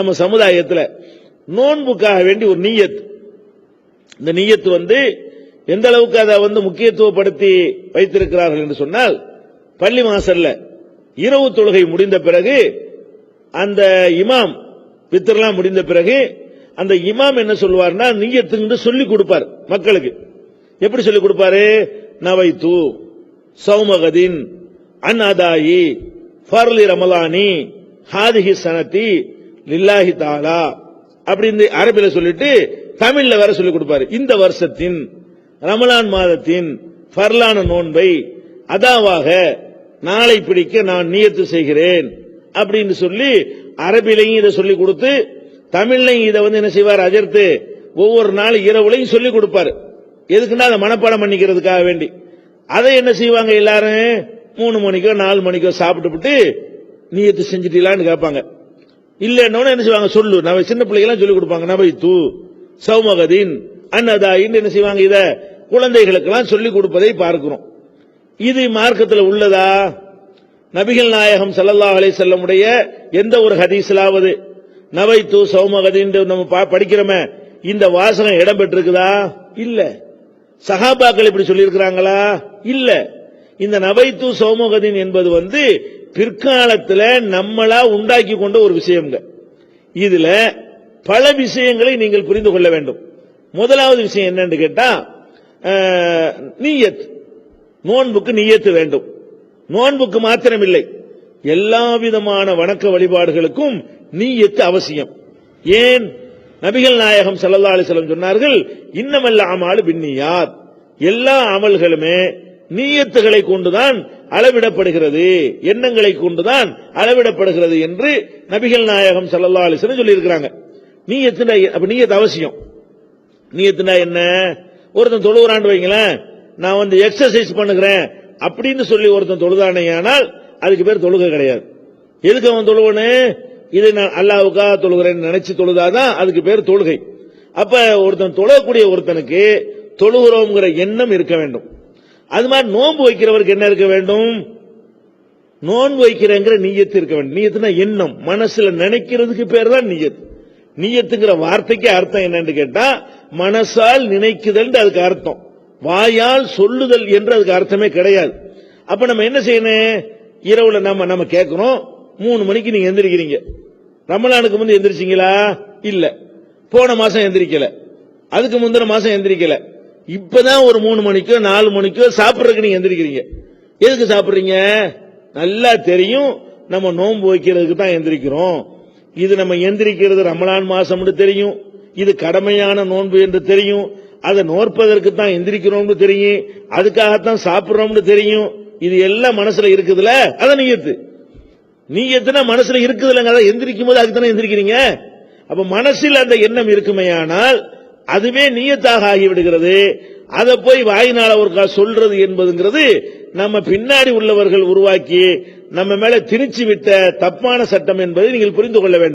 நம்ம சமுதாயத்தில் நோன்புக்காக வேண்டி ஒரு நியத், இந்த நியத்து எந்த அளவுக்கு அதை முக்கியத்துவப்படுத்தி வைத்திருக்கிறார்கள் என்று சொன்னால், பள்ளி வாசல்ல இரவு தொழுகை முடிந்த பிறகு அந்த இமாம் வித்திரலாம் முடிந்த பிறகு அந்த இமாம் என்ன சொல்வார்னா, நியத்து சொல்லிக் கொடுப்பார் மக்களுக்கு. எப்படி சொல்லிக் கொடுப்பாரு? நவைத்து சௌமகதின் அன்அதாயி ஃபர்லி ரமலானி ஹாதிஹி சனதி லில்லாஹி தஆலா அப்படி அரபில சொல்லிட்டு தமிழ்ல வேற சொல்லிக் கொடுப்பாரு. இந்த வருஷத்தின் ரமலான் மாதத்தின் ஃபர்லான நோன்பை அதாவாக நாளை பிடிக்க நான் நியத்து செய்கிறேன் அப்படின்னு சொல்லி அரபிலையும் இதை சொல்லிக் கொடுத்து தமிழ்லையும் இதை என்ன செய்வார், அஜர்த்து ஒவ்வொரு நாள் இரவுலையும் சொல்லிக் கொடுப்பாரு. எதுக்குன்னா அதை மனப்பாடம் பண்ணிக்கிறதுக்காக வேண்டி. அதை என்ன செய்வாங்க, எல்லாரும் 3 மணிக்கோ 4 மணிக்கோ சாப்பிட்டு நியத்து செஞ்சுட்டீங்களான்னு கேட்பாங்க. இல்லன்னு என்ன செய்வாங்க, சொல்லு நம்ம சின்ன பிள்ளைகளாம் சொல்லிக் கொடுப்பாங்க. நவைத்து சௌமகதின் அன்னதாயின்னு என்ன செய்வாங்க, இத குழந்தைகளுக்கெல்லாம் சொல்லிக் கொடுப்பதை பார்க்கிறோம். இது மார்க்கத்தில் உள்ளதா? நபிகள் நாயகம் ஸல்லல்லாஹு அலைஹி வஸல்லம் உடைய எந்த ஒரு ஹதீஸ்லாவது நவைத்து சௌமகதின் நம்ம படிக்கிறோமே, இந்த வாசகம் இடம் பெற்றிருக்குதா? இல்ல. சஹாபாக்கள் இப்படி சொல்லி இருக்கிறாங்களா? இல்ல. இந்த நவைத்து சௌமகதின் என்பது பிற்காலத்தில் நம்மளா உண்டாக்கி கொண்ட ஒரு விஷயம்ங்க. இதுல பல விஷயங்களை நீங்கள் புரிந்து கொள்ள வேண்டும். முதலாவது விஷயம் என்னன்னு கேட்டா, நியத், நோன்புக்கு நியத்து வேண்டும். நோன்புக்கு மாத்திரமில்லை, எல்லா விதமான வணக்க வழிபாடுகளுக்கும் நியத்து அவசியம். ஏன்? நபிகள் நாயகம் ஸல்லல்லாஹு அலைஹி வஸல்லம் சொன்னார்கள், இன்னமல் அமாலு பின்னியாத், எல்லா அமல்களுமே நியத்துகளை கொண்டுதான் அளவிடப்படுகிறது, எண்ணங்களை கொண்டுதான் அளவிடப்படுகிறது என்று நபிகள் நாயகம் ஸல்லல்லாஹு அலைஹி வஸல்லம் சொல்லி இருக்கிறாங்க. நியத்து அவசியம். நியத்துனா என்ன? ஒருத்தன் தொழுகிறான்னு வைங்களேன், நான் எக்ஸசைஸ் பண்ணுகிறேன் அப்படின்னு சொல்லி ஒருத்தன் தொழுதானேயானால் அதுக்கு பேர் தொழுகை கிடையாது. எதுக்கு அவன் தொழுவனு? இதை நான் அல்லாஹ்வுக்காக தொழுகிறேன் நினைச்சு தொழுதாதான் அதுக்கு பேர் தொழுகை. அப்ப ஒருத்தன் தொழக்கூடிய ஒருத்தனுக்கு தொழுகிறோம்ங்கிற எண்ணம் இருக்க வேண்டும். அது மாதிரி நோன்பு வைக்கிறவருக்கு என்ன இருக்க வேண்டும்? நோன்பு வைக்கிறேங்கிற நியத்து இருக்க வேண்டும். நியத்துனா எண்ணம், மனசுல நினைக்கிறதுக்கு பேர் தான் நியத்து. நியத்துங்கிற வார்த்தைக்கு அர்த்தம் என்னன்னு கேட்டா, மனசால் நினைக்குதல் அதுக்கு அர்த்தம், வாயால் சொல்லுதல் என்று அதுக்கு அர்த்தமே கிடையாது. அப்ப நம்ம என்ன செய்யணும்? இரவுல நம்ம கேட்கிறோம், 3 மணிக்கு நீங்க எந்திரிக்கிறீங்க. ரமலானுக்கு முந்தைய எந்திரிச்சீங்களா? இல்ல. போன மாசம் எந்திரிக்கல, அதுக்கு முந்தின மாசம் எந்திரிக்கல. இப்பதான் ஒரு 3 மணிக்கோ 4 மணிக்கோ சாப்பிடுறதுக்கு நீங்க எந்திரிக்கிறீங்க. எதுக்கு சாப்பிடுறீங்க? நல்லா தெரியும், நம்ம நோன்பு வைக்கிறதுக்கு தான் எந்திரிக்கிறோம். இது நம்ம எந்திரிக்கிறது ரமலான் மாசம் தெரியும், இது கடமையான நோன்பு என்று தெரியும், அதை நோற்பதற்கு தான் எந்திரிக்கிறோம்னு தெரியும், அதுக்காகத்தான் சாப்பிடுறோம்னு தெரியும். இது எல்லாம் மனசுல இருக்குதுல, அத நியத்து. நியத்துனா மனசுல இருக்குதுலங்க, அதை எந்திரிக்கும் போது அதுக்கு தானே எந்திரிக்கிறீங்க. அப்ப மனசில் அந்த எண்ணம் இருக்குமையானால் அதுவே நியத்தாக ஆகிவிடுகிறது. அதை போய் வாயினால ஒருக்கா சொல்றது என்பதுங்கிறது நம்ம பின்னாடி உள்ளவர்கள் உருவாக்கி நம்ம மேல திணிச்சு விட்ட தப்பான சட்டம் என்பதை நீங்கள் புரிந்து கொள்ள வேண்டும்.